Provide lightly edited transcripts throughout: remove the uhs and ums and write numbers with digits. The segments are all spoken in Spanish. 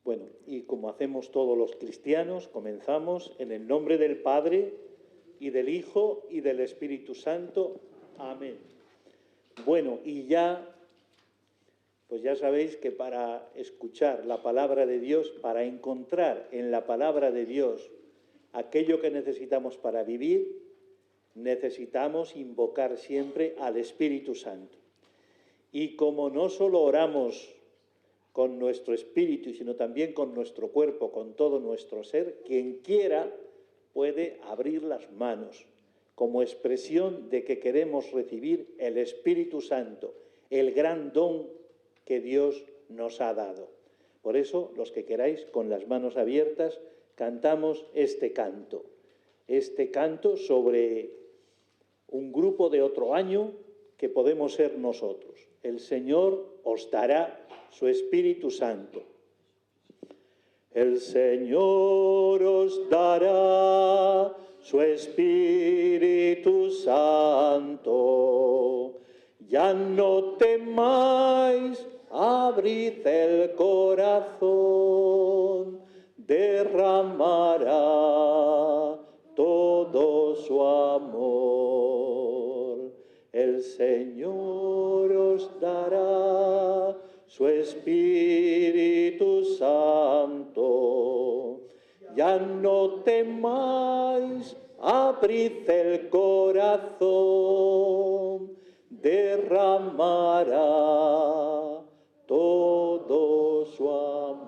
Bueno, y como hacemos todos los cristianos, comenzamos en el nombre del Padre, y del Hijo, y del Espíritu Santo. Amén. Bueno, y pues ya sabéis que para escuchar la palabra de Dios, para encontrar en la palabra de Dios aquello que necesitamos para vivir, necesitamos invocar siempre al Espíritu Santo. Y como no solo oramos con nuestro espíritu, sino también con nuestro cuerpo, con todo nuestro ser, quien quiera puede abrir las manos como expresión de que queremos recibir el Espíritu Santo, el gran don que Dios nos ha dado. Por eso, los que queráis, con las manos abiertas, cantamos este canto sobre un grupo de otro año que podemos ser nosotros. El Señor os dará su Espíritu Santo. El Señor os dará su Espíritu Santo. Ya no temáis, abrid el corazón, derramará todo su amor. El Señor os dará su Espíritu Santo. Ya no temáis, abrid el corazón, derramará todo su amor.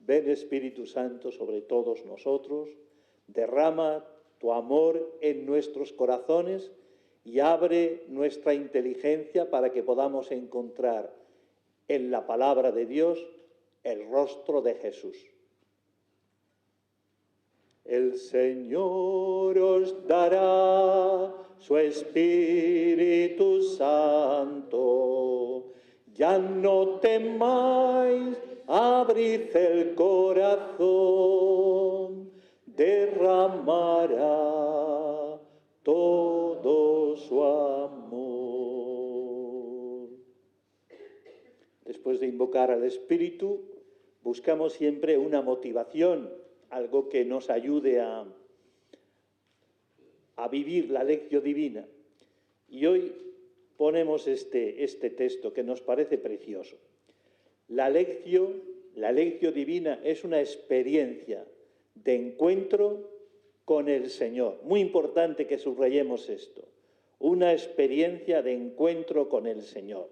Ven, Espíritu Santo, sobre todos nosotros, derrama tu amor en nuestros corazones y abre nuestra inteligencia para que podamos encontrar en la palabra de Dios el rostro de Jesús. El Señor os dará su Espíritu Santo. Ya no temáis, abrid el corazón, derramará todo su amor. Después de invocar al Espíritu, buscamos siempre una motivación, algo que nos ayude a vivir la lección divina. Y hoy ponemos este texto que nos parece precioso. La lección divina es una experiencia de encuentro con el Señor. Muy importante que subrayemos esto. Una experiencia de encuentro con el Señor.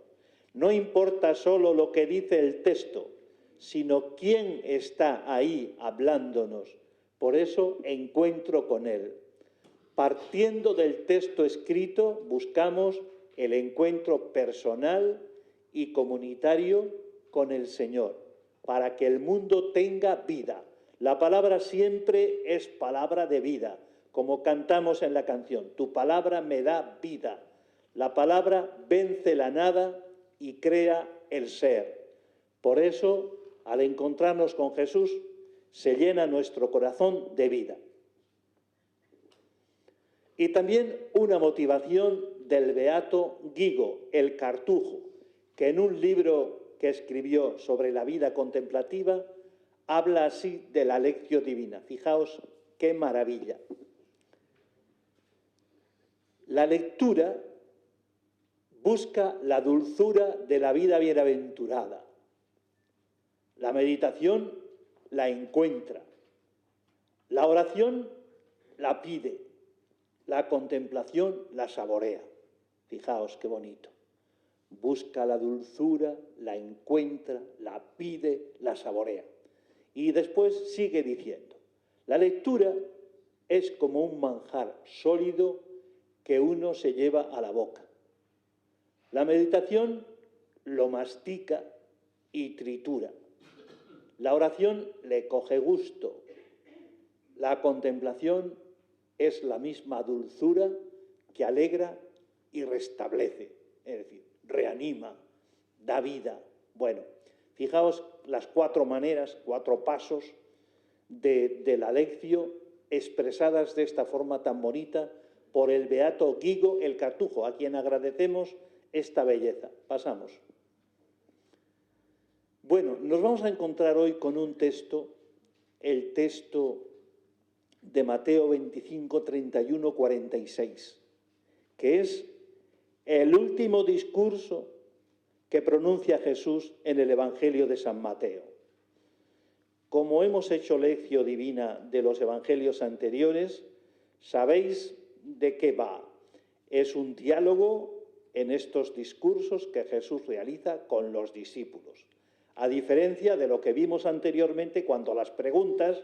No importa solo lo que dice el texto, sino quién está ahí hablándonos. Por eso, encuentro con Él. Partiendo del texto escrito, buscamos el encuentro personal y comunitario con el Señor, para que el mundo tenga vida. La palabra siempre es palabra de vida, como cantamos en la canción. Tu palabra me da vida. La palabra vence la nada y crea el ser. Por eso, al encontrarnos con Jesús, se llena nuestro corazón de vida. Y también una motivación del beato Guigo, el Cartujo, que en un libro que escribió sobre la vida contemplativa, habla así de la lección divina. Fijaos qué maravilla. La lectura busca la dulzura de la vida bienaventurada. La meditación la encuentra. La oración la pide. La contemplación la saborea. Fijaos qué bonito. Busca la dulzura, la encuentra, la pide, la saborea. Y después sigue diciendo, la lectura es como un manjar sólido que uno se lleva a la boca. La meditación lo mastica y tritura. La oración le coge gusto. La contemplación es la misma dulzura que alegra y restablece, es decir, reanima, da vida. Bueno, fijaos las 4 maneras, 4 pasos de la lección expresadas de esta forma tan bonita por el beato Guigo el Cartujo, a quien agradecemos esta belleza. Pasamos. Bueno, nos vamos a encontrar hoy con un texto, el texto de Mateo 25, 31, 46, que es el último discurso que pronuncia Jesús en el Evangelio de San Mateo. Como hemos hecho lección divina de los evangelios anteriores, sabéis de qué va. Es un diálogo en estos discursos que Jesús realiza con los discípulos. A diferencia de lo que vimos anteriormente cuando las preguntas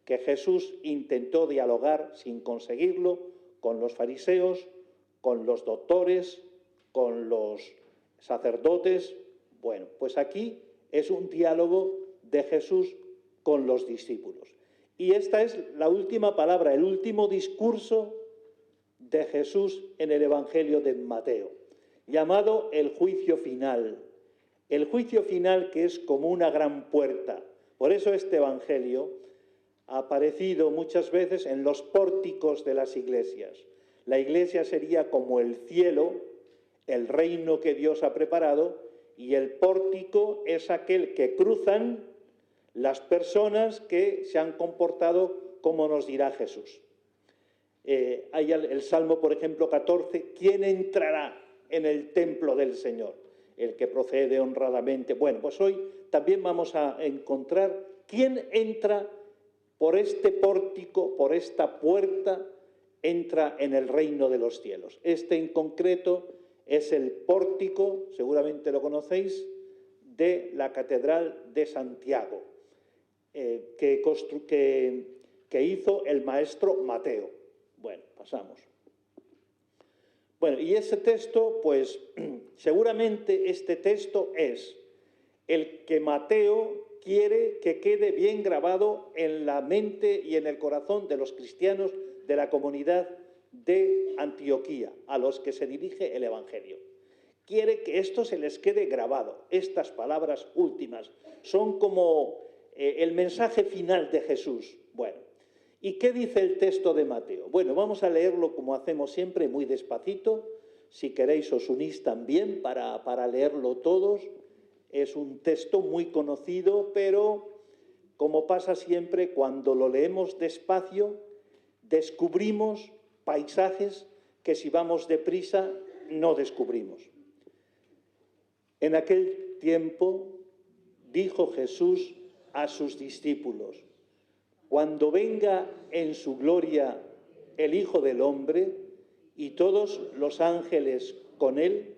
que Jesús intentó dialogar sin conseguirlo con los fariseos, con los doctores, con los sacerdotes. Bueno, pues aquí es un diálogo de Jesús con los discípulos. Y esta es la última palabra, el último discurso de Jesús en el Evangelio de Mateo, llamado el juicio final. El juicio final, que es como una gran puerta. Por eso este Evangelio ha aparecido muchas veces en los pórticos de las iglesias. La iglesia sería como el cielo, el reino que Dios ha preparado, y el pórtico es aquel que cruzan las personas que se han comportado como nos dirá Jesús. Hay el Salmo, por ejemplo, 14, ¿quién entrará en el templo del Señor? El que procede honradamente. Bueno, pues hoy también vamos a encontrar quién entra por este pórtico, por esta puerta, entra en el reino de los cielos. Este en concreto es el pórtico, seguramente lo conocéis, de la Catedral de Santiago, que hizo el maestro Mateo. Bueno, pasamos. Bueno, y ese texto, pues seguramente este texto es el que Mateo quiere que quede bien grabado en la mente y en el corazón de los cristianos de la comunidad de Antioquía, a los que se dirige el Evangelio. Quiere que esto se les quede grabado, estas palabras últimas. Son como el mensaje final de Jesús. Bueno, ¿y qué dice el texto de Mateo? Bueno, vamos a leerlo como hacemos siempre, muy despacito. Si queréis os unís también para leerlo todos. Es un texto muy conocido, pero como pasa siempre, cuando lo leemos despacio, descubrimos paisajes que si vamos deprisa no descubrimos. En aquel tiempo dijo Jesús a sus discípulos: cuando venga en su gloria el Hijo del Hombre y todos los ángeles con él,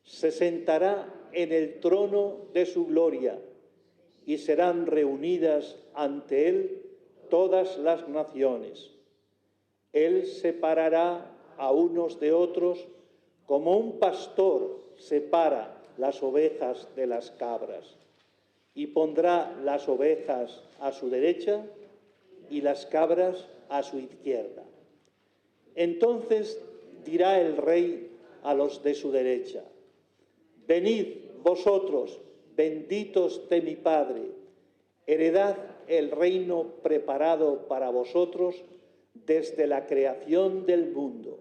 se sentará en el trono de su gloria y serán reunidas ante él todas las naciones. Él separará a unos de otros como un pastor separa las ovejas de las cabras, y pondrá las ovejas a su derecha y las cabras a su izquierda. Entonces dirá el rey a los de su derecha: venid vosotros, benditos de mi Padre, heredad el reino preparado para vosotros desde la creación del mundo,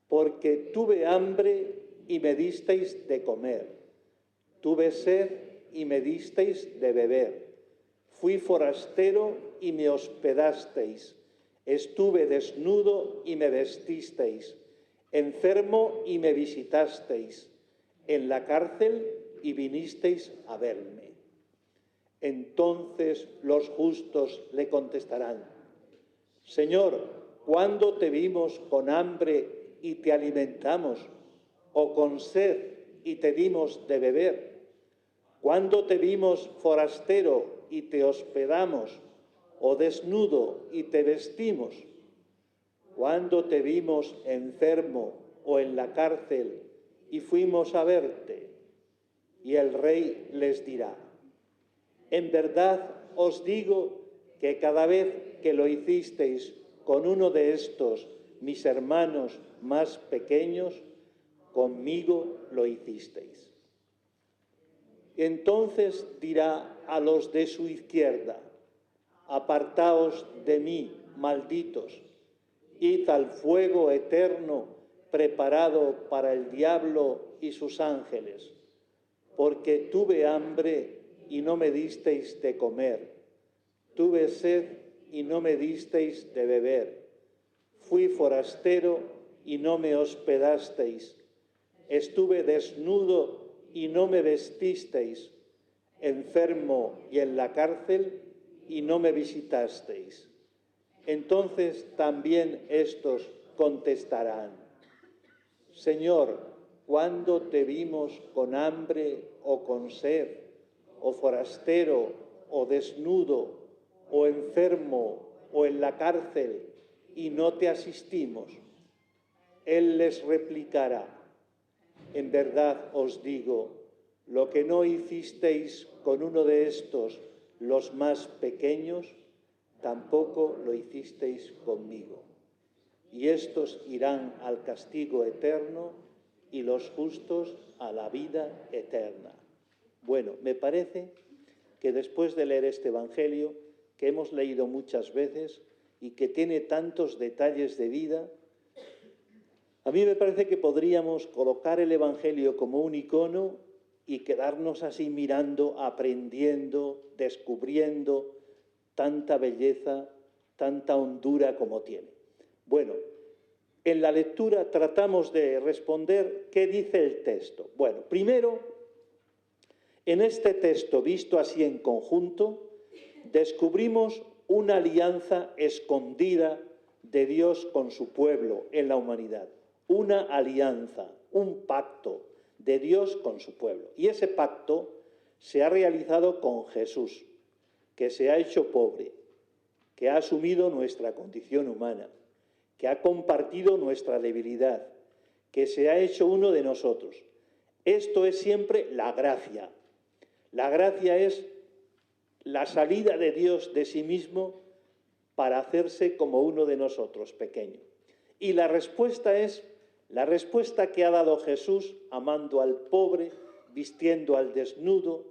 porque tuve hambre y me disteis de comer, tuve sed y me disteis de beber, fui forastero y me hospedasteis, estuve desnudo y me vestisteis, enfermo y me visitasteis, en la cárcel y vinisteis a verme. Entonces los justos le contestarán: Señor, ¿cuándo te vimos con hambre y te alimentamos, o con sed y te dimos de beber? ¿Cuándo te vimos forastero y te hospedamos, o desnudo y te vestimos? ¿Cuándo te vimos enfermo o en la cárcel y fuimos a verte? Y el rey les dirá: en verdad os digo que cada vez que lo hicisteis con uno de estos, mis hermanos más pequeños, conmigo lo hicisteis. Entonces dirá a los de su izquierda: apartaos de mí, malditos, id al fuego eterno preparado para el diablo y sus ángeles, porque tuve hambre y no me disteis de comer. Tuve sed y no me disteis de beber. Fui forastero y no me hospedasteis. Estuve desnudo y no me vestisteis. Enfermo y en la cárcel y no me visitasteis. Entonces también estos contestarán: Señor, ¿cuándo te vimos con hambre o con sed, o forastero o desnudo, o enfermo o en la cárcel, y no te asistimos? Él les replicará: en verdad os digo, lo que no hicisteis con uno de estos, los más pequeños, tampoco lo hicisteis conmigo. Y estos irán al castigo eterno y los justos a la vida eterna. Bueno, me parece que después de leer este Evangelio, que hemos leído muchas veces y que tiene tantos detalles de vida, a mí me parece que podríamos colocar el Evangelio como un icono y quedarnos así mirando, aprendiendo, descubriendo tanta belleza, tanta hondura como tiene. Bueno, en la lectura tratamos de responder qué dice el texto. Bueno, primero, en este texto visto así en conjunto, descubrimos una alianza escondida de Dios con su pueblo en la humanidad. Una alianza, un pacto de Dios con su pueblo. Y ese pacto se ha realizado con Jesús, que se ha hecho pobre, que ha asumido nuestra condición humana, que ha compartido nuestra debilidad, que se ha hecho uno de nosotros. Esto es siempre la gracia. La gracia es la salida de Dios de sí mismo para hacerse como uno de nosotros, pequeño. Y la respuesta es la respuesta que ha dado Jesús, amando al pobre, vistiendo al desnudo,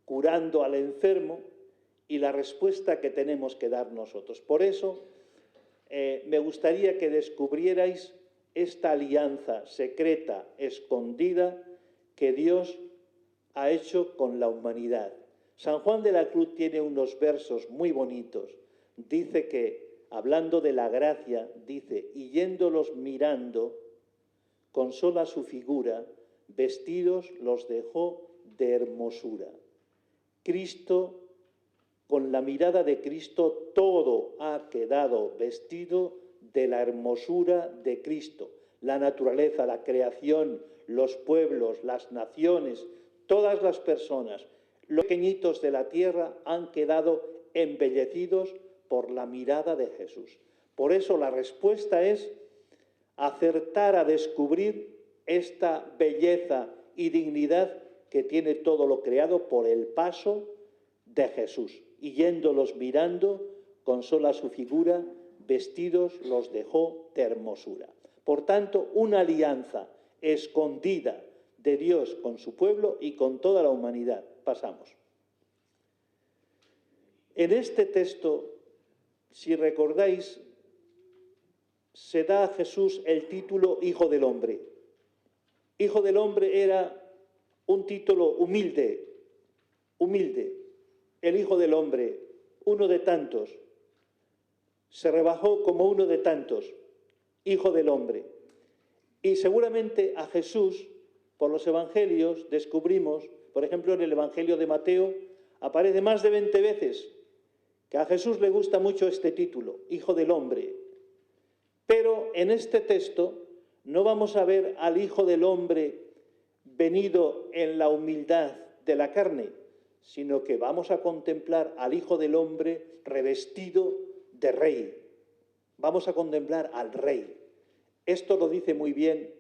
curando al enfermo, y la respuesta que tenemos que dar nosotros. Por eso, me gustaría que descubrierais esta alianza secreta, escondida, que Dios ha hecho con la humanidad. San Juan de la Cruz tiene unos versos muy bonitos. Dice que, hablando de la gracia, dice: y yéndolos mirando, con sola su figura, vestidos los dejó de hermosura. Cristo, con la mirada de Cristo, todo ha quedado vestido de la hermosura de Cristo. La naturaleza, la creación, los pueblos, las naciones, todas las personas, los pequeñitos de la tierra han quedado embellecidos por la mirada de Jesús. Por eso la respuesta es acertar a descubrir esta belleza y dignidad que tiene todo lo creado por el paso de Jesús. Y yéndolos mirando, con sola su figura, vestidos los dejó de hermosura. Por tanto, una alianza escondida de Dios con su pueblo y con toda la humanidad. Pasamos. En este texto, si recordáis, se da a Jesús el título Hijo del Hombre. Hijo del Hombre era un título humilde, el Hijo del Hombre, uno de tantos. Se rebajó como uno de tantos, Hijo del Hombre. Y seguramente a Jesús, por los evangelios, descubrimos, por ejemplo, en el Evangelio de Mateo, aparece más de 20 veces que a Jesús le gusta mucho este título, Hijo del Hombre. Pero en este texto no vamos a ver al Hijo del Hombre venido en la humildad de la carne, sino que vamos a contemplar al Hijo del Hombre revestido de rey. Vamos a contemplar al rey. Esto lo dice muy bien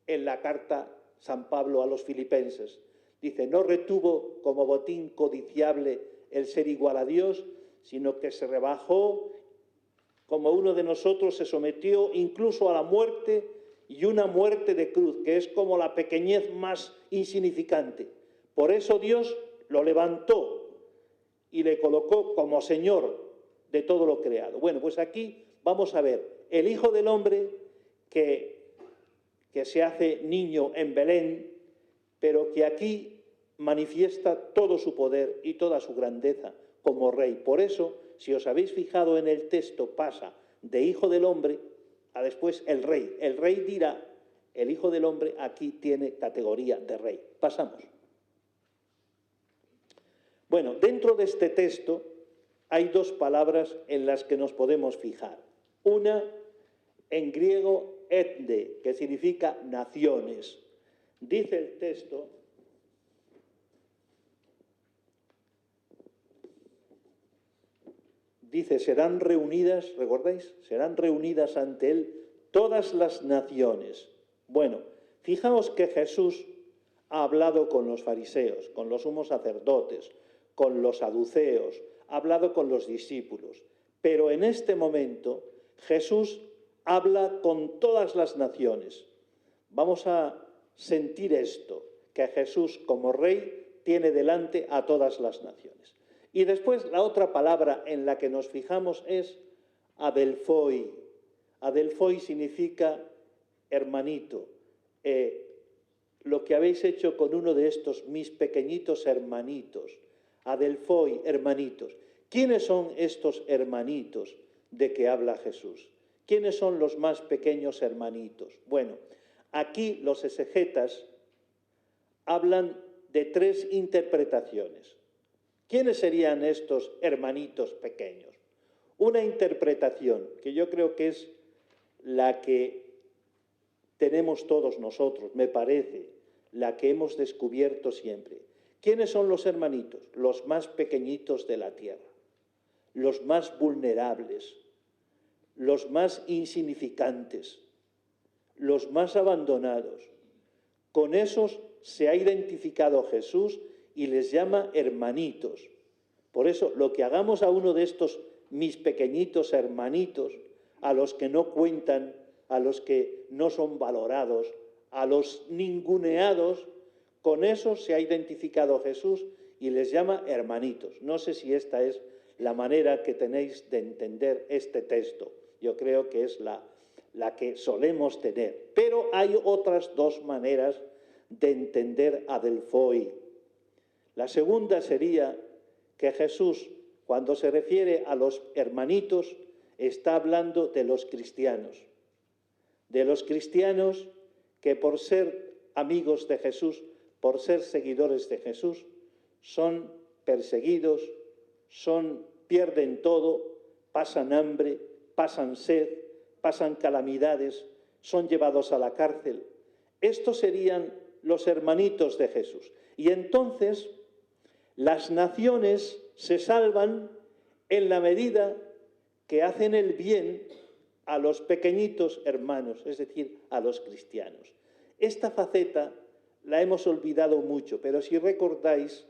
en la carta San Pablo a los filipenses. Dice: no retuvo como botín codiciable el ser igual a Dios, sino que se rebajó como uno de nosotros, se sometió incluso a la muerte, y una muerte de cruz, que es como la pequeñez más insignificante. Por eso Dios lo levantó y le colocó como Señor de todo lo creado. Bueno, pues aquí vamos a ver el Hijo del Hombre que se hace niño en Belén, pero que aquí manifiesta todo su poder y toda su grandeza como rey. Por eso, si os habéis fijado en el texto, pasa de hijo del hombre a después el rey. El rey dirá, el hijo del hombre aquí tiene categoría de rey. Pasamos. Bueno, dentro de este texto hay dos palabras en las que nos podemos fijar. Una, en griego, etne, que significa naciones. Dice el texto, dice, serán reunidas, ¿recordáis? Serán reunidas ante él todas las naciones. Bueno, fijaos que Jesús ha hablado con los fariseos, con los sumos sacerdotes, con los saduceos, ha hablado con los discípulos. Pero en este momento Jesús habla con todas las naciones. Vamos a sentir esto, que Jesús como rey tiene delante a todas las naciones. Y después la otra palabra en la que nos fijamos es adelphoi. Adelphoi significa hermanito. Lo que habéis hecho con uno de estos mis pequeñitos hermanitos. Adelphoi, hermanitos. ¿Quiénes son estos hermanitos de que habla Jesús? ¿Quiénes son los más pequeños hermanitos? Bueno, aquí los exegetas hablan de tres interpretaciones. ¿Quiénes serían estos hermanitos pequeños? Una interpretación que yo creo que es la que tenemos todos nosotros, me parece, la que hemos descubierto siempre. ¿Quiénes son los hermanitos? Los más pequeñitos de la tierra, los más vulnerables, los más insignificantes, los más abandonados. Con esos se ha identificado Jesús y les llama hermanitos. Por eso, lo que hagamos a uno de estos mis pequeñitos hermanitos, a los que no cuentan, a los que no son valorados, a los ninguneados, con esos se ha identificado Jesús y les llama hermanitos. No sé si esta es la manera que tenéis de entender este texto. Yo creo que es la que solemos tener. Pero hay otras dos maneras de entender adelphoi. La segunda sería que Jesús, cuando se refiere a los hermanitos, está hablando de los cristianos. De los cristianos que por ser amigos de Jesús, por ser seguidores de Jesús, son perseguidos, pierden todo, pasan hambre, pasan sed, pasan calamidades, son llevados a la cárcel. Estos serían los hermanitos de Jesús. Y entonces las naciones se salvan en la medida que hacen el bien a los pequeñitos hermanos, es decir, a los cristianos. Esta faceta la hemos olvidado mucho, pero si recordáis,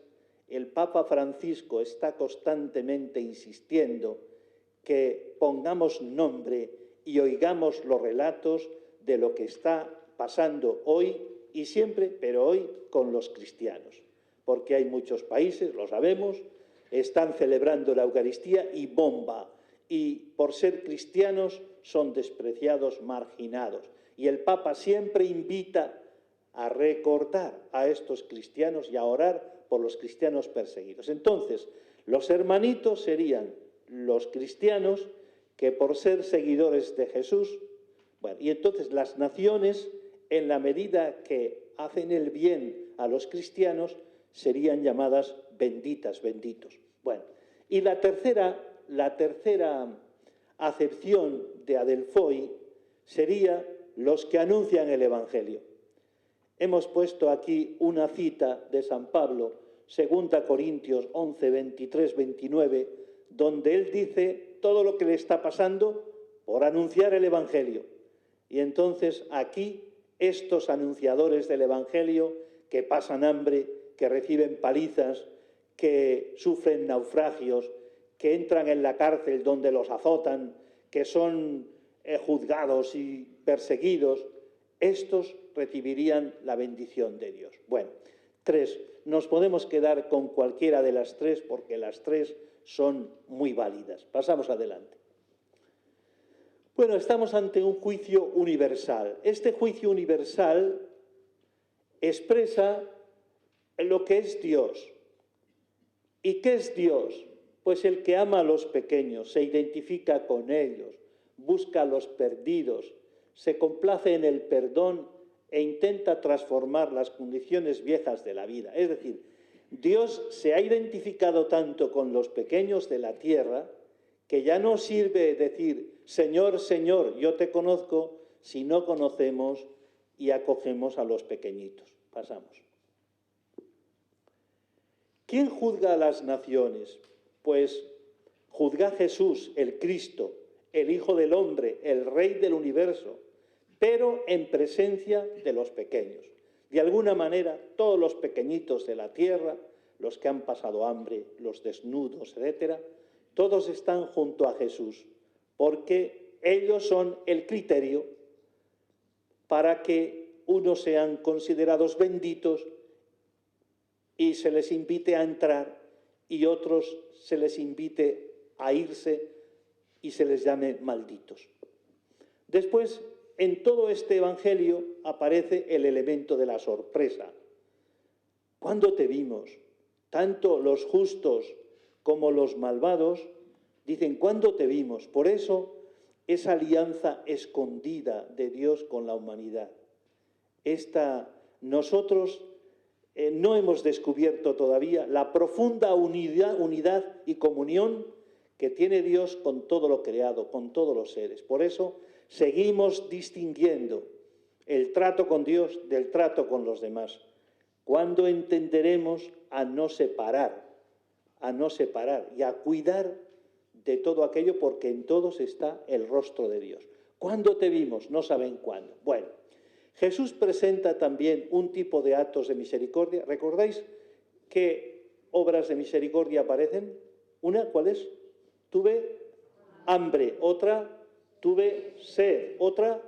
el Papa Francisco está constantemente insistiendo que pongamos nombre y oigamos los relatos de lo que está pasando hoy y siempre, pero hoy con los cristianos. Porque hay muchos países, lo sabemos, están celebrando la Eucaristía y bomba. Y por ser cristianos son despreciados, marginados. Y el Papa siempre invita a recordar a estos cristianos y a orar por los cristianos perseguidos. Entonces, los hermanitos serían los cristianos que por ser seguidores de Jesús, bueno, y entonces las naciones, en la medida que hacen el bien a los cristianos, serían llamadas benditas, benditos. Bueno, y la tercera acepción de adelphoi sería los que anuncian el Evangelio. Hemos puesto aquí una cita de San Pablo, 2 Corintios 11, 23, 29, donde él dice todo lo que le está pasando por anunciar el Evangelio. Y entonces aquí estos anunciadores del Evangelio que pasan hambre, que reciben palizas, que sufren naufragios, que entran en la cárcel donde los azotan, que son juzgados y perseguidos, estos recibirían la bendición de Dios. Bueno, tres. Nos podemos quedar con cualquiera de las tres porque las tres son muy válidas. Pasamos adelante. Bueno, estamos ante un juicio universal. Este juicio universal expresa lo que es Dios. ¿Y qué es Dios? Pues el que ama a los pequeños, se identifica con ellos, busca a los perdidos, se complace en el perdón e intenta transformar las condiciones viejas de la vida. Es decir, Dios se ha identificado tanto con los pequeños de la tierra que ya no sirve decir, Señor, Señor, yo te conozco, si no conocemos y acogemos a los pequeñitos. Pasamos. ¿Quién juzga a las naciones? Pues juzga a Jesús, el Cristo, el Hijo del Hombre, el Rey del universo, pero en presencia de los pequeños. De alguna manera, todos los pequeñitos de la tierra, los que han pasado hambre, los desnudos, etc., todos están junto a Jesús, porque ellos son el criterio para que unos sean considerados benditos y se les invite a entrar y otros se les invite a irse y se les llame malditos. Después, en todo este evangelio aparece el elemento de la sorpresa. ¿Cuándo te vimos? Tanto los justos como los malvados dicen, ¿cuándo te vimos? Por eso, esa alianza escondida de Dios con la humanidad. Nosotros no hemos descubierto todavía la profunda unidad y comunión que tiene Dios con todo lo creado, con todos los seres. Por eso seguimos distinguiendo el trato con Dios del trato con los demás. ¿Cuándo entenderemos a no separar y a cuidar de todo aquello porque en todos está el rostro de Dios? ¿Cuándo te vimos? No saben cuándo. Bueno, Jesús presenta también un tipo de actos de misericordia. ¿Recordáis qué obras de misericordia aparecen? Una, ¿cuál es? Tuve hambre. Otra, tuve sed. Otra,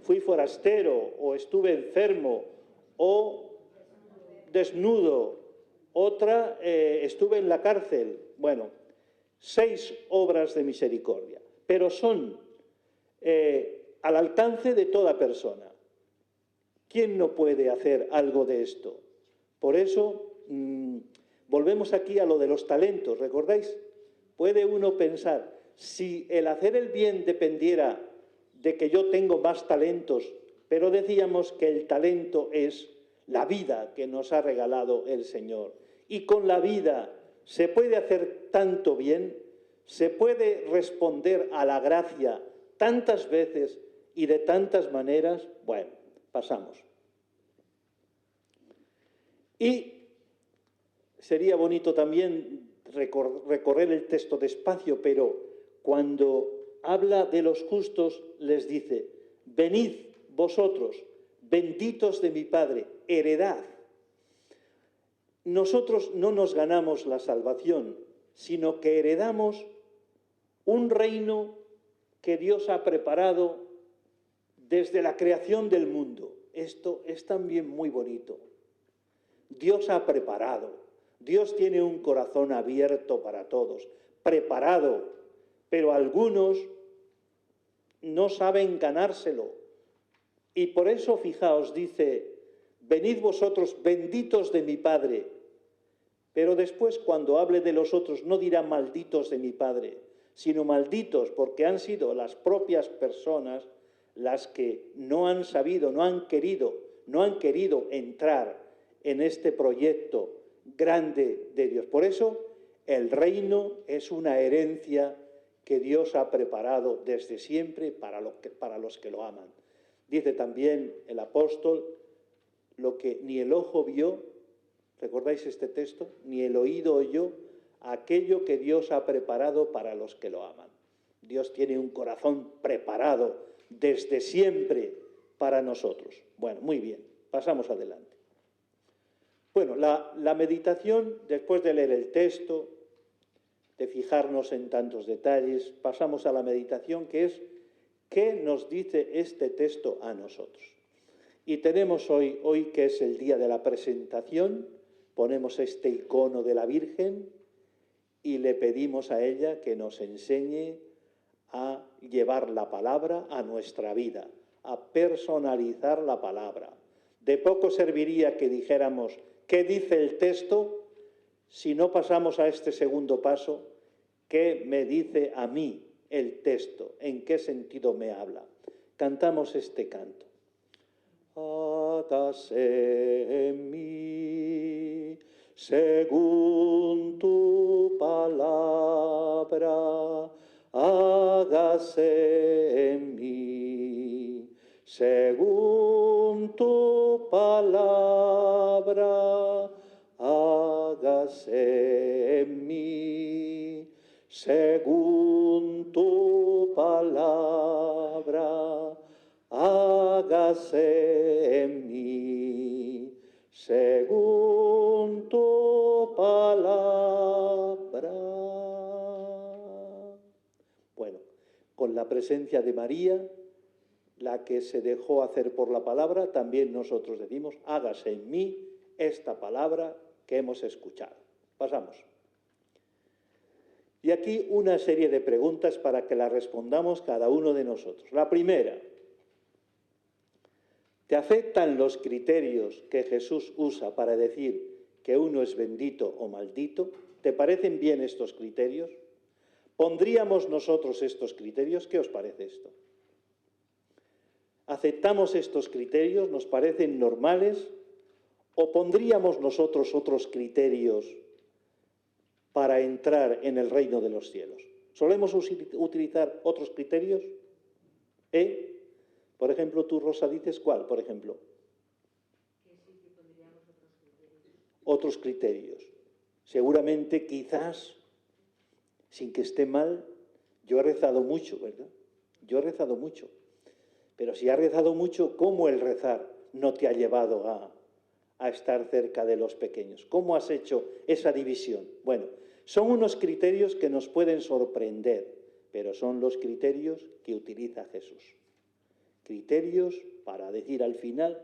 fui forastero o estuve enfermo o desnudo. Otra, estuve en la cárcel. Bueno, 6 obras de misericordia, pero son al alcance de toda persona. ¿Quién no puede hacer algo de esto? Por eso, volvemos aquí a lo de los talentos, ¿recordáis? Puede uno pensar, si el hacer el bien dependiera de que yo tengo más talentos, pero decíamos que el talento es la vida que nos ha regalado el Señor. Y con la vida se puede hacer tanto bien, se puede responder a la gracia tantas veces y de tantas maneras. Bueno, pasamos. Y sería bonito también recorrer el texto despacio, pero cuando habla de los justos les dice, venid vosotros, benditos de mi Padre, heredad. Nosotros no nos ganamos la salvación, sino que heredamos un reino que Dios ha preparado desde la creación del mundo. Esto es también muy bonito. Dios ha preparado. Dios tiene un corazón abierto para todos, preparado, pero algunos no saben ganárselo. Y por eso, fijaos, dice, venid vosotros benditos de mi Padre. Pero después, cuando hable de los otros, no dirá malditos de mi Padre, sino malditos porque han sido las propias personas las que no han sabido, no han querido entrar en este proyecto grande de Dios. Por eso, el reino es una herencia que Dios ha preparado desde siempre para los que lo aman. Dice también el apóstol, lo que ni el ojo vio, ¿recordáis este texto? Ni el oído oyó, aquello que Dios ha preparado para los que lo aman. Dios tiene un corazón preparado desde siempre para nosotros. Bueno, muy bien, pasamos adelante. Bueno, la meditación, después de leer el texto, de fijarnos en tantos detalles, pasamos a la meditación que es ¿qué nos dice este texto a nosotros? Y tenemos hoy que es el día de la presentación, ponemos este icono de la Virgen y le pedimos a ella que nos enseñe a llevar la palabra a nuestra vida, a personalizar la palabra. De poco serviría que dijéramos ¿Qué dice el texto? Si no pasamos a este segundo paso, ¿qué me dice a mí el texto? ¿En qué sentido me habla? Cantamos este canto. Hágase en mí según tu palabra, hágase en mí según tu palabra, hágase en mí según tu palabra, hágase en mí según tu palabra. Bueno, con la presencia de María, la que se dejó hacer por la palabra, también nosotros decimos, hágase en mí esta palabra que hemos escuchado. Pasamos. Y aquí una serie de preguntas para que las respondamos cada uno de nosotros. La primera, ¿te afectan los criterios que Jesús usa para decir que uno es bendito o maldito? ¿Te parecen bien estos criterios? ¿Pondríamos nosotros estos criterios? ¿Qué os parece esto? ¿Aceptamos estos criterios? ¿Nos parecen normales? ¿O pondríamos nosotros otros criterios para entrar en el reino de los cielos? ¿Solemos utilizar otros criterios? Por ejemplo, tú, Rosa, dices ¿cuál, por ejemplo? Que sí, que pondríamos otros criterios. Otros criterios. Seguramente, quizás, sin que esté mal, yo he rezado mucho, ¿verdad? Yo he rezado mucho. Pero si has rezado mucho, ¿cómo el rezar no te ha llevado a estar cerca de los pequeños? ¿Cómo has hecho esa división? Bueno, son unos criterios que nos pueden sorprender, pero son los criterios que utiliza Jesús. Criterios para decir al final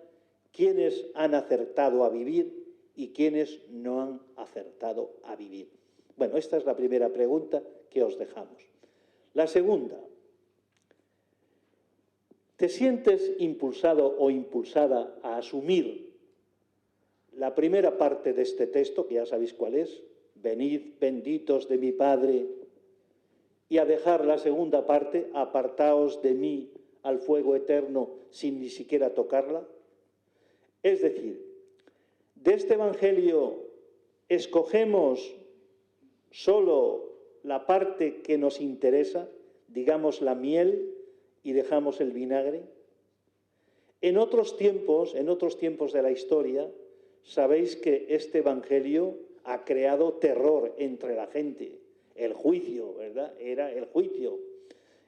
quiénes han acertado a vivir y quiénes no han acertado a vivir. Bueno, esta es la primera pregunta que os dejamos. La segunda, ¿te sientes impulsado o impulsada a asumir la primera parte de este texto, que ya sabéis cuál es? Venid benditos de mi Padre, y a dejar la segunda parte, apartaos de mí al fuego eterno sin ni siquiera tocarla. Es decir, de este Evangelio escogemos solo la parte que nos interesa, digamos la miel, y dejamos el vinagre. En otros tiempos de la historia, sabéis que este Evangelio ha creado terror entre la gente. El juicio, ¿verdad? Era el juicio.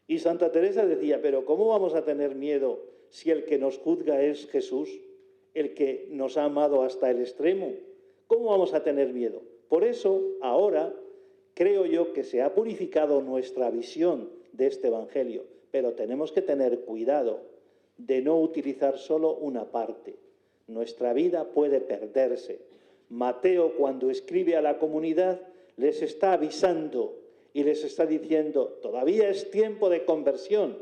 Y Santa Teresa decía, pero ¿cómo vamos a tener miedo si el que nos juzga es Jesús, el que nos ha amado hasta el extremo? ¿Cómo vamos a tener miedo? Por eso, ahora, creo yo que se ha purificado nuestra visión de este Evangelio, pero tenemos que tener cuidado de no utilizar solo una parte. Nuestra vida puede perderse. Mateo, cuando escribe a la comunidad, les está avisando y les está diciendo, todavía es tiempo de conversión.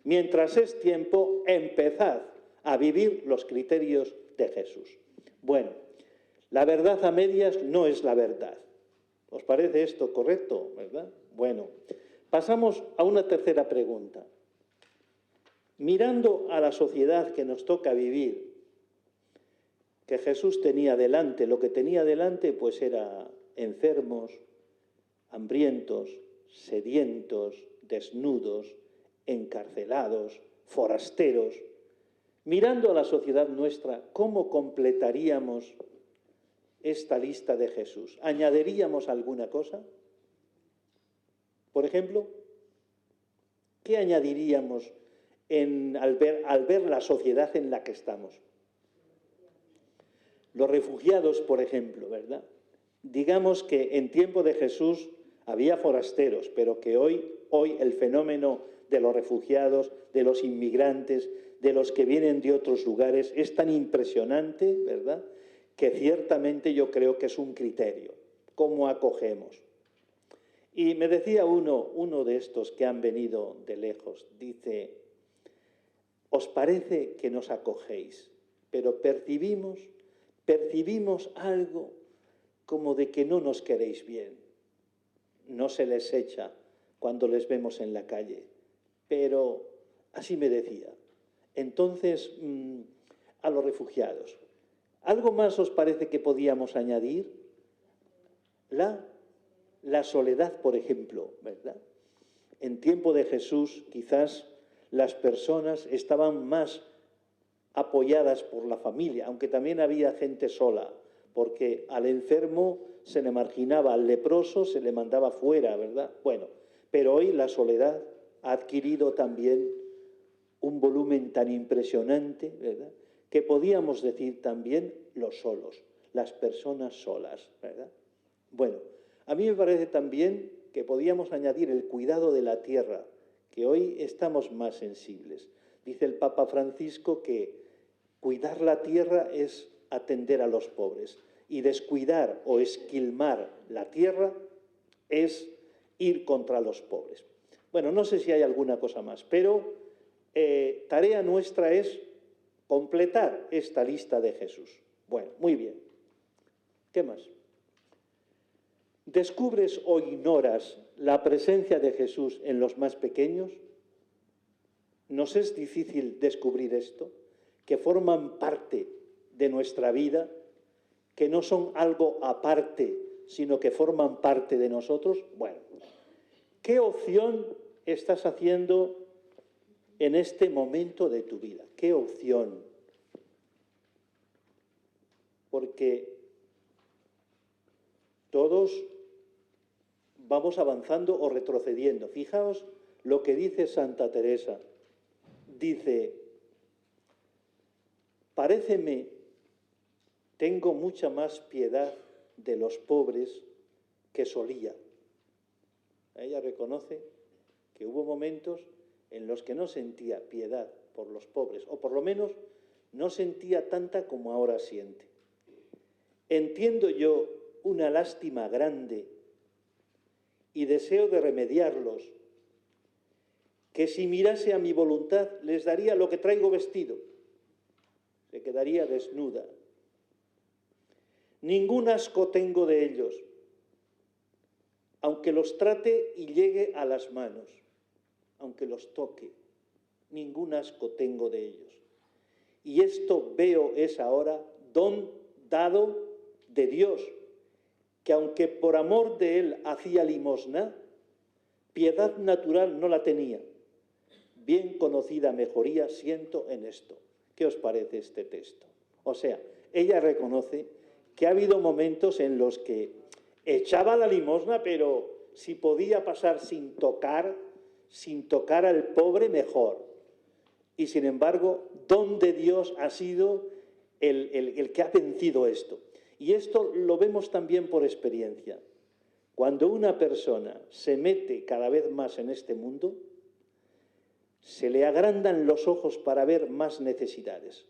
Mientras es tiempo, empezad a vivir los criterios de Jesús. Bueno, la verdad a medias no es la verdad. ¿Os parece esto correcto, verdad? Bueno, pasamos a una tercera pregunta. Mirando a la sociedad que nos toca vivir, que Jesús tenía delante, lo que tenía delante pues era enfermos, hambrientos, sedientos, desnudos, encarcelados, forasteros. Mirando a la sociedad nuestra, ¿cómo completaríamos esta lista de Jesús? ¿Añadiríamos alguna cosa? Por ejemplo, ¿qué añadiríamos al ver la sociedad en la que estamos? Los refugiados, por ejemplo, ¿verdad? Digamos que en tiempo de Jesús había forasteros, pero que hoy el fenómeno de los refugiados, de los inmigrantes, de los que vienen de otros lugares, es tan impresionante, ¿verdad?, que ciertamente yo creo que es un criterio. ¿Cómo acogemos? Y me decía uno de estos que han venido de lejos, dice, ¿os parece que nos acogéis? Pero percibimos algo como de que no nos queréis bien. No se les echa cuando les vemos en la calle, pero así me decía. Entonces, a los refugiados. ¿Algo más os parece que podíamos añadir? La soledad, por ejemplo, ¿verdad? En tiempo de Jesús, quizás las personas estaban más apoyadas por la familia, aunque también había gente sola, porque al enfermo se le marginaba, al leproso se le mandaba fuera, ¿verdad? Bueno, pero hoy la soledad ha adquirido también un volumen tan impresionante, ¿verdad?, que podíamos decir también los solos, las personas solas, ¿verdad? Bueno, a mí me parece también que podíamos añadir el cuidado de la tierra, que hoy estamos más sensibles. Dice el Papa Francisco que cuidar la tierra es atender a los pobres y descuidar o esquilmar la tierra es ir contra los pobres. Bueno, no sé si hay alguna cosa más, pero tarea nuestra es completar esta lista de Jesús. Bueno, muy bien. ¿Qué más? ¿Descubres o ignoras la presencia de Jesús en los más pequeños? ¿Nos es difícil descubrir esto? Que forman parte de nuestra vida, que no son algo aparte, sino que forman parte de nosotros. Bueno, ¿qué opción estás haciendo en este momento de tu vida? ¿Qué opción? Porque todos vamos avanzando o retrocediendo. Fijaos lo que dice Santa Teresa. Dice, paréceme, tengo mucha más piedad de los pobres que solía. Ella reconoce que hubo momentos en los que no sentía piedad por los pobres, o por lo menos no sentía tanta como ahora siente. Entiendo yo una lástima grande y deseo de remediarlos, que si mirase a mi voluntad les daría lo que traigo vestido, se quedaría desnuda. Ningún asco tengo de ellos, aunque los trate y llegue a las manos, aunque los toque, ningún asco tengo de ellos. Y esto veo es ahora don dado de Dios, que aunque por amor de Él hacía limosna, piedad natural no la tenía. Bien conocida mejoría siento en esto. ¿Qué os parece este texto? O sea, ella reconoce que ha habido momentos en los que echaba la limosna, pero si podía pasar sin tocar al pobre, mejor. Y sin embargo, don de Dios ha sido el que ha vencido esto. Y esto lo vemos también por experiencia. Cuando una persona se mete cada vez más en este mundo, se le agrandan los ojos para ver más necesidades.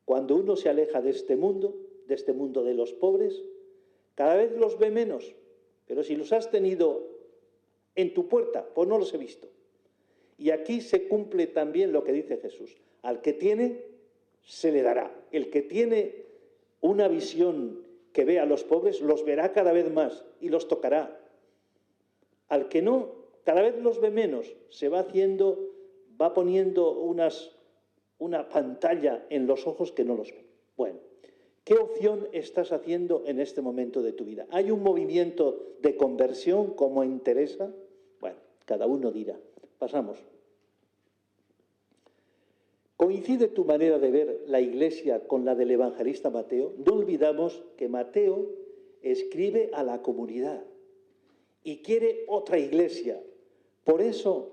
Cuando uno se aleja de este mundo de los pobres, cada vez los ve menos. Pero si los has tenido en tu puerta, pues no los he visto. Y aquí se cumple también lo que dice Jesús. Al que tiene, se le dará. El que tiene una visión que ve a los pobres, los verá cada vez más y los tocará. Al que no, cada vez los ve menos. Se va poniendo una pantalla en los ojos que no los ven. Bueno, ¿qué opción estás haciendo en este momento de tu vida? ¿Hay un movimiento de conversión como en Teresa? Bueno, cada uno dirá. Pasamos. ¿Coincide tu manera de ver la Iglesia con la del evangelista Mateo? No olvidamos que Mateo escribe a la comunidad y quiere otra Iglesia. Por eso,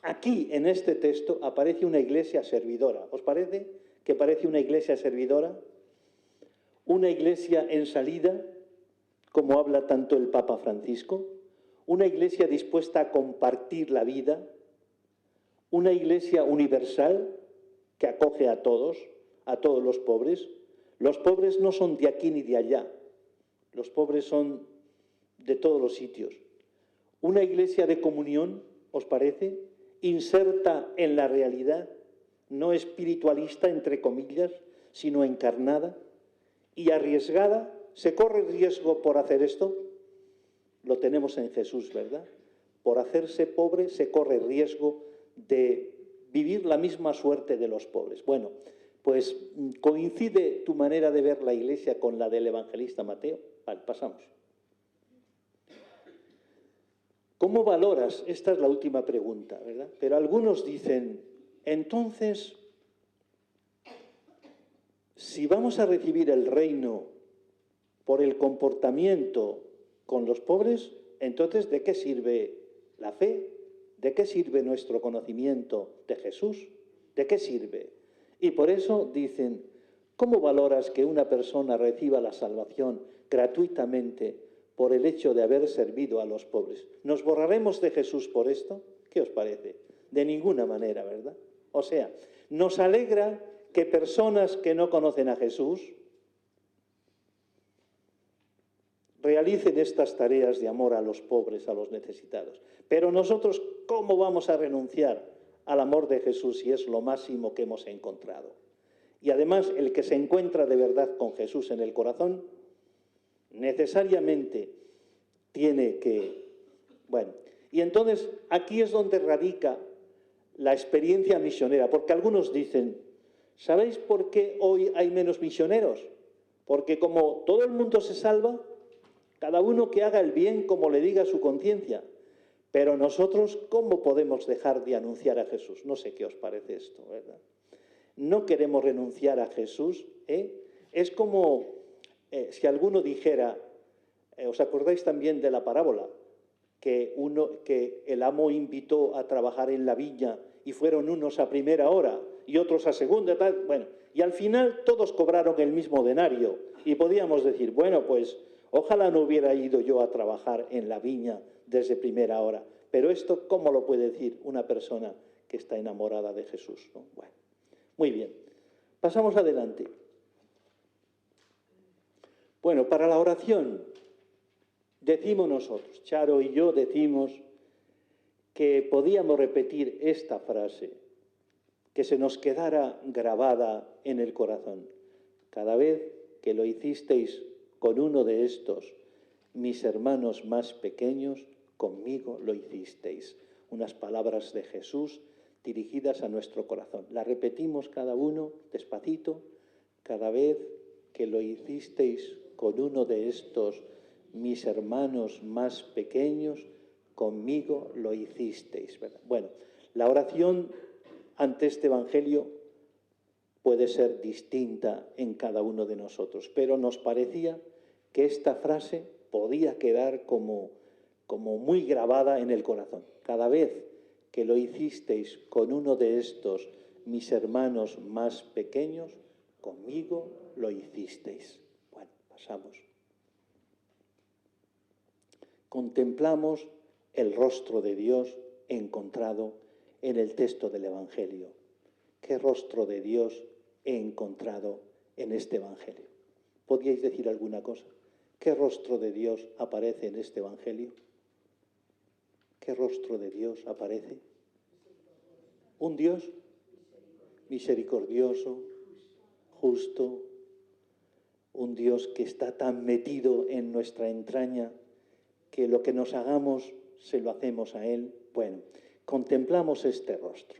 aquí en este texto aparece una Iglesia servidora. ¿Os parece que parece una Iglesia servidora? Una Iglesia en salida, como habla tanto el Papa Francisco. Una Iglesia dispuesta a compartir la vida. Una Iglesia universal que acoge a todos los pobres. Los pobres no son de aquí ni de allá, los pobres son de todos los sitios. Una Iglesia de comunión, ¿os parece? Inserta en la realidad, no espiritualista, entre comillas, sino encarnada. y arriesgada. ¿Se corre riesgo por hacer esto? Lo tenemos en Jesús, ¿verdad? Por hacerse pobre se corre riesgo de vivir la misma suerte de los pobres. Bueno, pues coincide tu manera de ver la Iglesia con la del evangelista Mateo. Vale, pasamos. ¿Cómo valoras? Esta es la última pregunta, ¿verdad? Pero algunos dicen, entonces, si vamos a recibir el reino por el comportamiento con los pobres, entonces, ¿de qué sirve la fe? ¿De qué sirve nuestro conocimiento de Jesús? ¿De qué sirve? Y por eso dicen, ¿cómo valoras que una persona reciba la salvación gratuitamente por el hecho de haber servido a los pobres? ¿Nos borraremos de Jesús por esto? ¿Qué os parece? De ninguna manera, ¿verdad? O sea, nos alegra que personas que no conocen a Jesús realicen estas tareas de amor a los pobres, a los necesitados. Pero nosotros, ¿cómo vamos a renunciar al amor de Jesús si es lo máximo que hemos encontrado? Y además, el que se encuentra de verdad con Jesús en el corazón, necesariamente tiene que... Bueno, y entonces aquí es donde radica la experiencia misionera, porque algunos dicen, ¿sabéis por qué hoy hay menos misioneros? Porque como todo el mundo se salva, cada uno que haga el bien como le diga su conciencia. Pero nosotros, ¿cómo podemos dejar de anunciar a Jesús? No sé qué os parece esto, ¿verdad? No queremos renunciar a Jesús, ¿eh? Es como si alguno dijera, ¿os acordáis también de la parábola? Que el amo invitó a trabajar en la viña y fueron unos a primera hora y otros a segunda, tal. Bueno, y al final todos cobraron el mismo denario y podíamos decir, bueno, pues ojalá no hubiera ido yo a trabajar en la viña desde primera hora. Pero esto, ¿cómo lo puede decir una persona que está enamorada de Jesús, ¿no? Bueno, muy bien. Pasamos adelante. Bueno, para la oración, decimos nosotros, Charo y yo decimos que podíamos repetir esta frase, que se nos quedara grabada en el corazón. Cada vez que lo hicisteis con uno de estos, mis hermanos más pequeños, conmigo lo hicisteis. Unas palabras de Jesús dirigidas a nuestro corazón. La repetimos cada uno despacito. Cada vez que lo hicisteis con uno de estos, mis hermanos más pequeños, conmigo lo hicisteis, ¿verdad? Bueno, la oración ante este Evangelio puede ser distinta en cada uno de nosotros, pero nos parecía que esta frase podía quedar como muy grabada en el corazón. Cada vez que lo hicisteis con uno de estos, mis hermanos más pequeños, conmigo lo hicisteis. Bueno, pasamos. Contemplamos el rostro de Dios encontrado en el texto del Evangelio. ¿Qué rostro de Dios he encontrado en este Evangelio? ¿Podríais decir alguna cosa? ¿Qué rostro de Dios aparece en este Evangelio? ¿Qué rostro de Dios aparece? Un Dios misericordioso, justo, un Dios que está tan metido en nuestra entraña que lo que nos hagamos se lo hacemos a Él. Bueno, contemplamos este rostro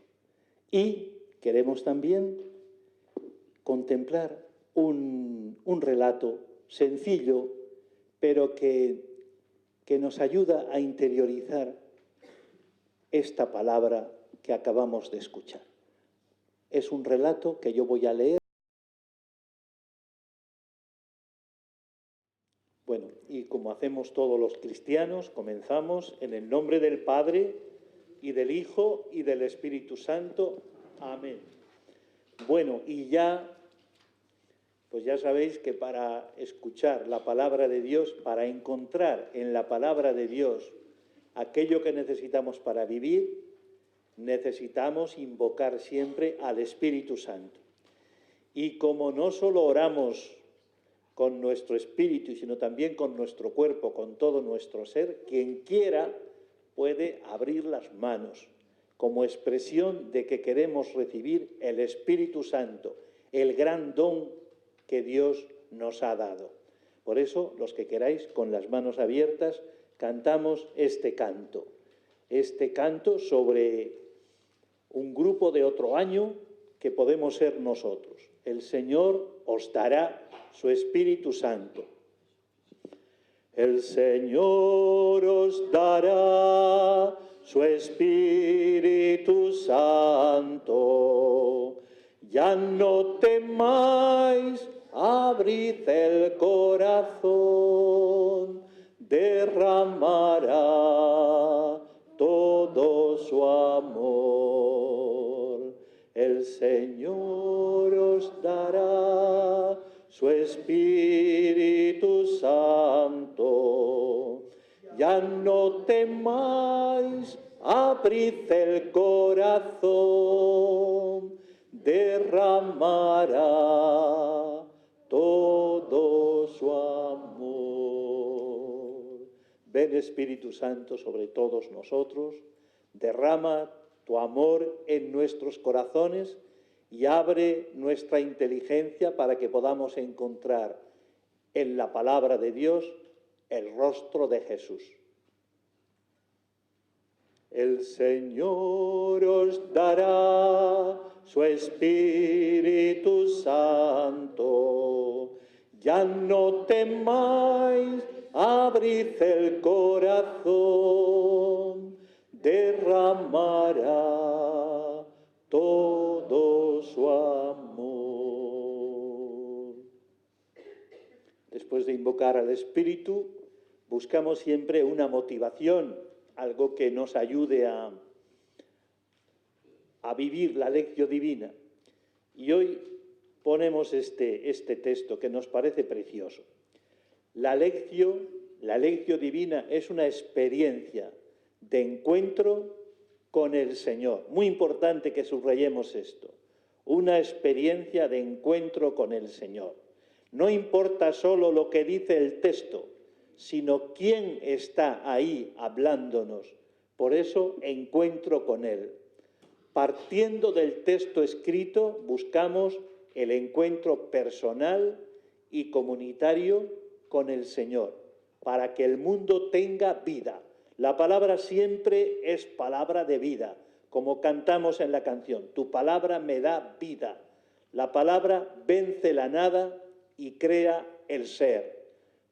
y queremos también contemplar un relato sencillo, pero que nos ayuda a interiorizar esta palabra que acabamos de escuchar. Es un relato que yo voy a leer. Bueno, y como hacemos todos los cristianos, comenzamos en el nombre del Padre, y del Hijo, y del Espíritu Santo. Amén. Bueno, y pues ya sabéis que para escuchar la palabra de Dios, para encontrar en la palabra de Dios aquello que necesitamos para vivir, necesitamos invocar siempre al Espíritu Santo. Y como no solo oramos con nuestro espíritu, sino también con nuestro cuerpo, con todo nuestro ser, quien quiera puede abrir las manos como expresión de que queremos recibir el Espíritu Santo, el gran don que Dios nos ha dado. Por eso, los que queráis, con las manos abiertas, cantamos este canto sobre un grupo de otro año que podemos ser nosotros. El Señor os dará su Espíritu Santo. El Señor os dará su Espíritu Santo. Ya no temáis, abrid el corazón, derramará todo su amor. El Señor os dará su Espíritu Santo. Ya no temáis, abrid el corazón, derramará todo su amor. Ven, Espíritu Santo, sobre todos nosotros, derrama tu amor en nuestros corazones y abre nuestra inteligencia para que podamos encontrar en la palabra de Dios el rostro de Jesús. El Señor os dará su Espíritu Santo. Ya no temáis, abrid el corazón, derramará todo su amor. Después de invocar al Espíritu, buscamos siempre una motivación, algo que nos ayude a vivir la lección divina. Y hoy ponemos este texto que nos parece precioso. La lección divina es una experiencia de encuentro con el Señor. Muy importante que subrayemos esto. Una experiencia de encuentro con el Señor. No importa solo lo que dice el texto, sino quién está ahí hablándonos. Por eso, encuentro con Él. Partiendo del texto escrito, buscamos el encuentro personal y comunitario con el Señor, para que el mundo tenga vida. La palabra siempre es palabra de vida, como cantamos en la canción. Tu palabra me da vida. La palabra vence la nada y crea el ser.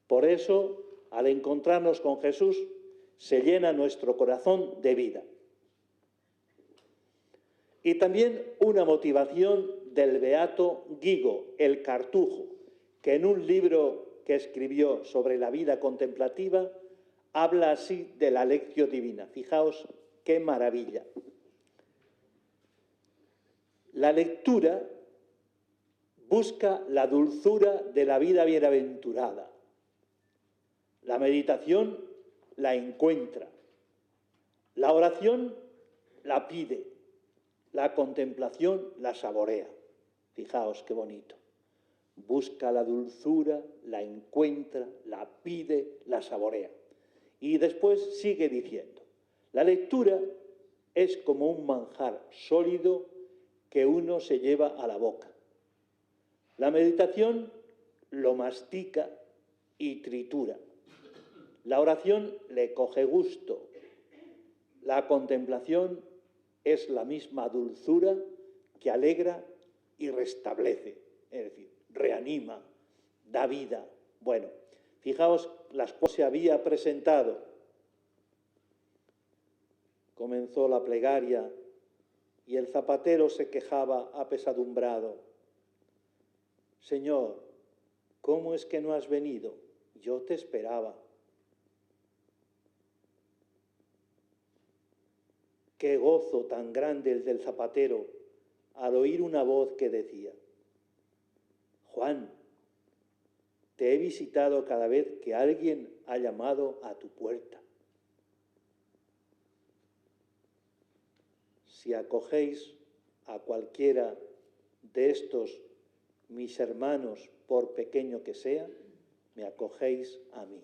Por eso, al encontrarnos con Jesús, se llena nuestro corazón de vida. Y también una motivación del beato Guigo, el Cartujo, que en un libro que escribió sobre la vida contemplativa, habla así de la lección divina. Fijaos qué maravilla. La lectura busca la dulzura de la vida bienaventurada. La meditación la encuentra. La oración la pide. La contemplación la saborea. Fijaos qué bonito. Busca la dulzura, la encuentra, la pide, la saborea. Y después sigue diciendo, la lectura es como un manjar sólido que uno se lleva a la boca. La meditación lo mastica y tritura. La oración le coge gusto. La contemplación es la misma dulzura que alegra y restablece, es decir, reanima, da vida. Bueno, fijaos las cosas se había presentado. Comenzó la plegaria y el zapatero se quejaba apesadumbrado. Señor, ¿cómo es que no has venido? Yo te esperaba. Qué gozo tan grande el del zapatero al oír una voz que decía, Juan, te he visitado cada vez que alguien ha llamado a tu puerta. Si acogéis a cualquiera de estos mis hermanos, por pequeño que sea, me acogéis a mí.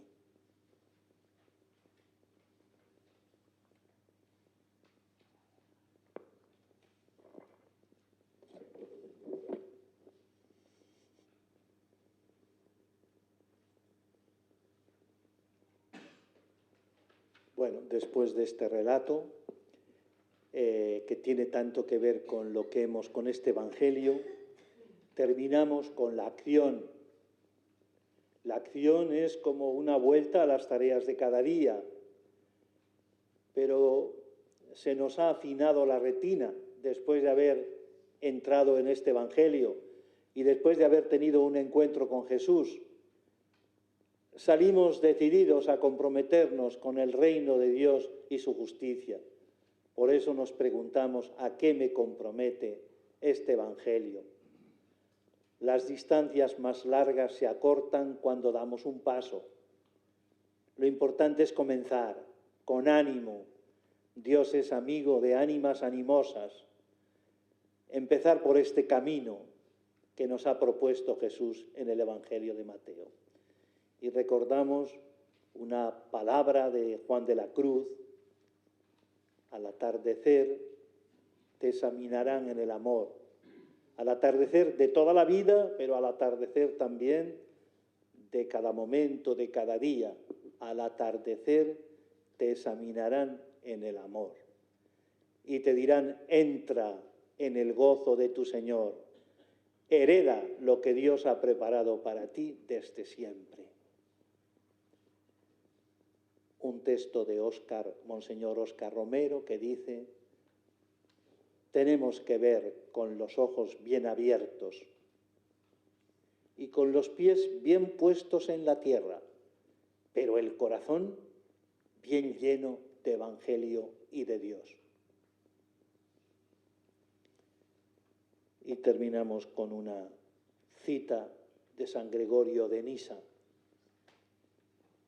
Bueno, después de este relato, que tiene tanto que ver con lo que con este Evangelio, terminamos con la acción. La acción es como una vuelta a las tareas de cada día, pero se nos ha afinado la retina después de haber entrado en este Evangelio y después de haber tenido un encuentro con Jesús. Salimos decididos a comprometernos con el reino de Dios y su justicia. Por eso nos preguntamos, ¿a qué me compromete este Evangelio? Las distancias más largas se acortan cuando damos un paso. Lo importante es comenzar, con ánimo. Dios es amigo de ánimas animosas. Empezar por este camino que nos ha propuesto Jesús en el Evangelio de Mateo. Y recordamos una palabra de Juan de la Cruz: al atardecer te examinarán en el amor. Al atardecer de toda la vida, pero al atardecer también de cada momento, de cada día. Al atardecer te examinarán en el amor. Y te dirán, entra en el gozo de tu Señor. Hereda lo que Dios ha preparado para ti desde siempre. Un texto de Monseñor Óscar Romero, que dice: tenemos que ver con los ojos bien abiertos y con los pies bien puestos en la tierra, pero el corazón bien lleno de Evangelio y de Dios. Y terminamos con una cita de San Gregorio de Nisa,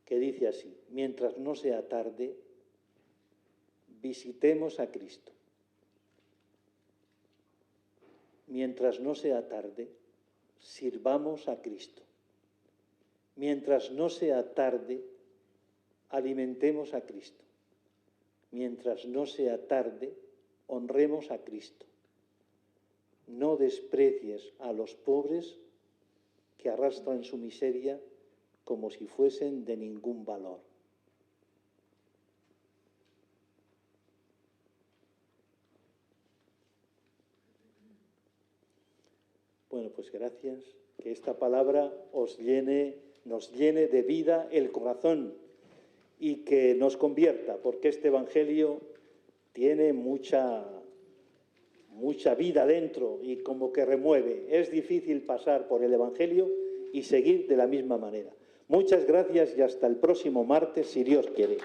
que dice así: mientras no sea tarde, visitemos a Cristo. Mientras no sea tarde, sirvamos a Cristo. Mientras no sea tarde, alimentemos a Cristo. Mientras no sea tarde, honremos a Cristo. No desprecies a los pobres que arrastran su miseria como si fuesen de ningún valor. Bueno, pues gracias. Que esta palabra nos llene de vida el corazón y que nos convierta, porque este Evangelio tiene mucha vida dentro y como que remueve. Es difícil pasar por el Evangelio y seguir de la misma manera. Muchas gracias y hasta el próximo martes, si Dios quiere.